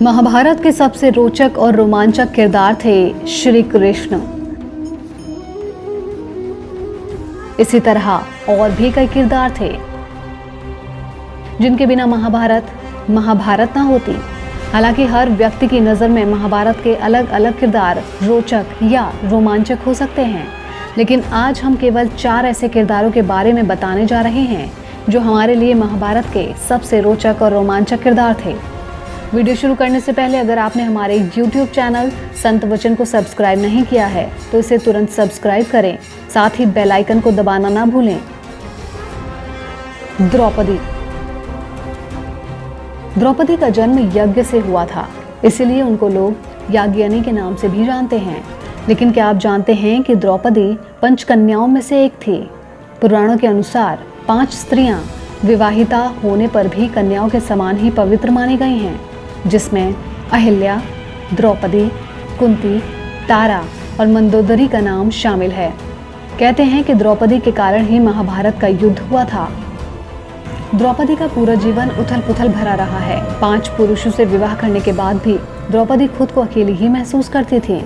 महाभारत के सबसे रोचक और रोमांचक किरदार थे श्री कृष्ण। इसी तरह और भी कई किरदार थे जिनके बिना महाभारत ना होती। हालांकि हर व्यक्ति की नज़र में महाभारत के अलग अलग किरदार रोचक या रोमांचक हो सकते हैं, लेकिन आज हम केवल 4 ऐसे किरदारों के बारे में बताने जा रहे हैं जो हमारे लिए महाभारत के सबसे रोचक और रोमांचक किरदार थे। वीडियो शुरू करने से पहले अगर आपने हमारे YouTube चैनल संत वचन को सब्सक्राइब नहीं किया है तो इसे तुरंत सब्सक्राइब करें, साथ ही बेल आइकन को दबाना ना भूलें। द्रौपदी का जन्म यज्ञ से हुआ था, इसीलिए उनको लोग याज्ञनी के नाम से भी जानते हैं। लेकिन क्या आप जानते हैं कि द्रौपदी 5 कन्याओं में से एक थी। पुराणों के अनुसार 5 स्त्रियां विवाहिता होने पर भी कन्याओं के समान ही पवित्र मानी गई हैं, जिसमें अहिल्या, द्रौपदी, कुंती, तारा और मंदोदरी का नाम शामिल है। कहते हैं कि द्रौपदी के कारण ही महाभारत का युद्ध हुआ था। द्रौपदी का पूरा जीवन उथल पुथल भरा रहा है। 5 पुरुषों से विवाह करने के बाद भी द्रौपदी खुद को अकेली ही महसूस करती थी।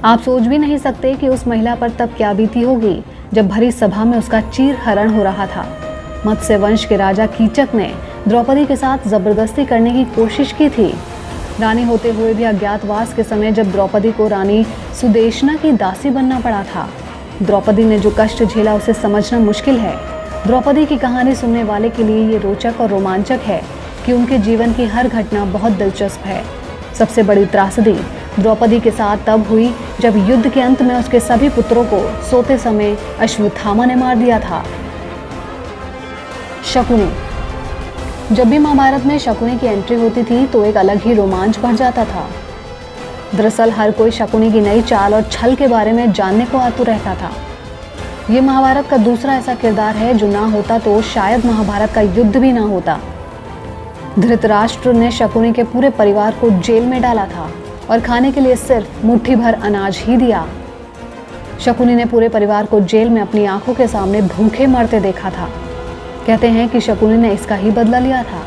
आप सोच भी नहीं सकते कि उस महिला पर तब क्या बीती होगी जब भरी सभा में उसका चीर हरण हो रहा था। मत्स्य वंश के राजा कीचक ने द्रौपदी के साथ जबरदस्ती करने की कोशिश की थी। रानी होते हुए भी अज्ञातवास के समय जब द्रौपदी को रानी सुदेशना की दासी बनना पड़ा था। द्रौपदी ने जो कष्ट झेला उसे समझना मुश्किल है। द्रौपदी की कहानी सुनने वाले के लिए ये रोचक और रोमांचक है कि उनके जीवन की हर घटना बहुत दिलचस्प है। सबसे बड़ी त्रासदी द्रौपदी के साथ तब हुई जब युद्ध के अंत में उसके सभी पुत्रों को सोते समय अश्वत्थामा ने मार दिया था। शकुनी। जब भी महाभारत में शकुनी की एंट्री होती थी तो एक अलग ही रोमांच बढ़ जाता था। दरअसल हर कोई शकुनी की नई चाल और छल के बारे में जानने को आतुर रहता था। ये महाभारत का दूसरा ऐसा किरदार है जो ना होता तो शायद महाभारत का युद्ध भी ना होता। धृतराष्ट्र ने शकुनी के पूरे परिवार को जेल में डाला था और खाने के लिए सिर्फ मुट्ठी भर अनाज ही दिया। शकुनी ने पूरे परिवार को जेल में अपनी आंखों के सामने भूखे मरते देखा था। कहते हैं कि शकुनी ने इसका ही बदला लिया था।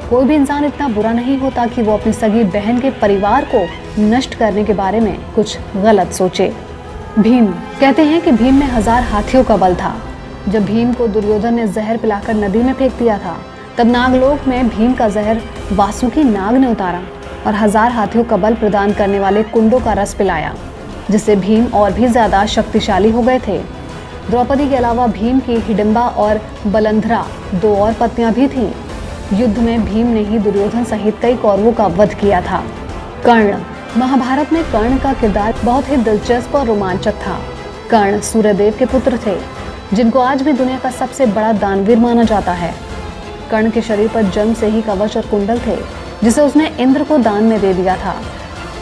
कोई भी इंसान इतना बुरा नहीं होता कि वो अपनी सगी बहन के परिवार को नष्ट करने के बारे में कुछ गलत सोचे। भीम। कहते हैं कि भीम में 1000 हाथियों का बल था। जब भीम को दुर्योधन ने जहर पिलाकर नदी में फेंक दिया था तब नागलोक में भीम का जहर वासुकी नाग ने उतारा और 1000 हाथियों का बल प्रदान करने वाले कुंडों का रस पिलाया, जिससे भीम और भी ज्यादा शक्तिशाली हो गए थे। द्रौपदी के अलावा भीम की हिडिंबा और बलंधरा 2 और पत्नियां भी थीं। युद्ध में भीम ने ही दुर्योधन सहित कई कौरवों का वध किया था। कर्ण। महाभारत में कर्ण का किरदार बहुत ही दिलचस्प और रोमांचक था। कर्ण सूर्यदेव के पुत्र थे, जिनको आज भी दुनिया का सबसे बड़ा दानवीर माना जाता है। कर्ण के शरीर पर जन्म से ही कवच और कुंडल थे, जिसे उसने इंद्र को दान में दे दिया था।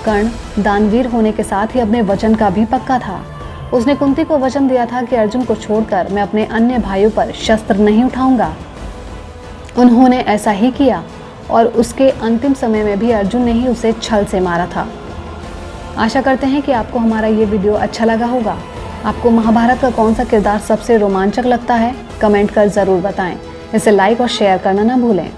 कर्ण दानवीर होने के साथ ही अपने वचन का भी पक्का था। उसने कुंती को वचन दिया था कि अर्जुन को छोड़कर मैं अपने अन्य भाइयों पर शस्त्र नहीं उठाऊंगा। उन्होंने ऐसा ही किया और उसके अंतिम समय में भी अर्जुन ने ही उसे छल से मारा था। आशा करते हैं कि आपको हमारा ये वीडियो अच्छा लगा होगा। आपको महाभारत का कौन सा किरदार सबसे रोमांचक लगता है, कमेंट कर ज़रूर बताएं। इसे लाइक और शेयर करना ना भूलें।